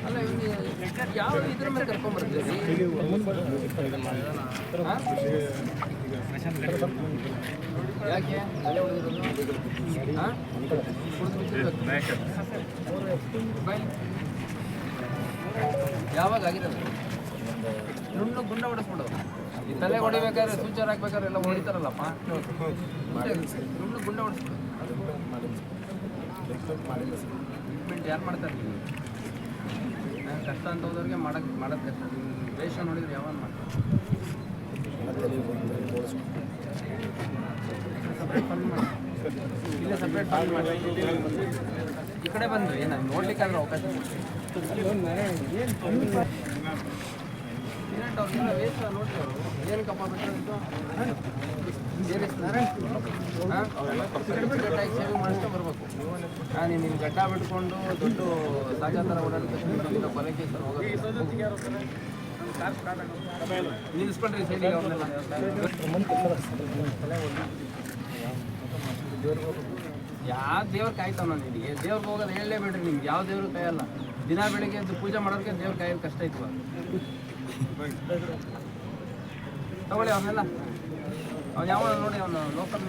ಅಲ್ಲ ಯಾವ ಇದ್ರ ಮೇಲೆ ಕರ್ಕೊಂಡ್ಬರ್ತೀರಿ? ಯಾಕೆ ಅಲ್ಲೇ ಉಳಿದಿರೋದು? ಯಾವಾಗ ಆಗಿರೋದು? ನುಣ್ಣು ಗುಂಡ ಹೊಡೆಸ್ಬಿಡು. ಈ ತಲೆ ಹೊಡಿಬೇಕಾದ್ರೆ ಸೂಚರ್ ಹಾಕ್ಬೇಕಾದ್ರೆ ಎಲ್ಲ ಹೊಡಿತಾರಲ್ಲಪ್ಪ, ನುಣ್ಣು ಗುಂಡ ಹೊಡೆಸ್ಬಿಡು. ಟ್ರೀಟ್ಮೆಂಟ್ ಯಾರು ಮಾಡ್ತಾರೆ? ಕಷ್ಟ ಅಂತ ಹೋದವ್ರಿಗೆ ಮಾಡೋದು ಕಷ್ಟ. ವೇಷ ನೋಡಿದ್ರೆ ಯಾವಾಗ ಮಾಡ್ತಾರೆ? ಇಲ್ಲೇ ಸಪ್ರೇಟ್ ಫಂಡ್ ಮಾಡಿ ಈ ಕಡೆ ಬಂದು ಏನು ನೋಡ್ಲಿಕ್ಕಾದ್ರೆ ಅವಕಾಶ ಅವ್ರಿಗೆಲ್ಲ ವೇಷ ನೋಡಿ ಅವರು ಏನು ಕಪ್ಪ ಬಿಟ್ಟು ಗಡ್ಡಾಗಿ ಸೇವಿಂಗ್ ಮಾಡಿಸ್ಕೊಂಡು ಬರ್ಬೇಕು. ನೀನು ನಿನ್ನ ಗಡ್ಡ ಬಿಟ್ಕೊಂಡು ದೊಡ್ಡ ಸಾಗಾ ಥರ ಓಡಾಡ್ಬೇಕು. ಕೊಲೆ ಕೇಸಲ್ಲಿ ಹೋಗೋದು ನಿಲ್ಲಿಸ್ಕೊಂಡ್ರಿ ಸೈಡಿಗೆ ಅವ್ರನ್ನೆಲ್ಲ. ಯಾವ ದೇವ್ರು ಕಾಯ್ತಾವ ನಿನಗೆ? ದೇವ್ರಿಗೆ ಹೋಗೋದು ಹೇಳಲೇಬೇಡ್ರಿ. ನಿಮ್ಗೆ ಯಾವ ದೇವ್ರು ಕಾಯಲ್ಲ. ದಿನ ಬೆಳಿಗ್ಗೆ ಎದ್ದು ಪೂಜೆ ಮಾಡೋದಕ್ಕೆ ದೇವ್ರ ಕಾಯೋದು ಕಷ್ಟ ಇತ್ತು. ತಗೊಳ್ಳಿ ಅವನ್ನೆಲ್ಲ. ಅವ್ನು ಯಾವ ನೋಡಿ ಅವನು ಲೋಕಲ್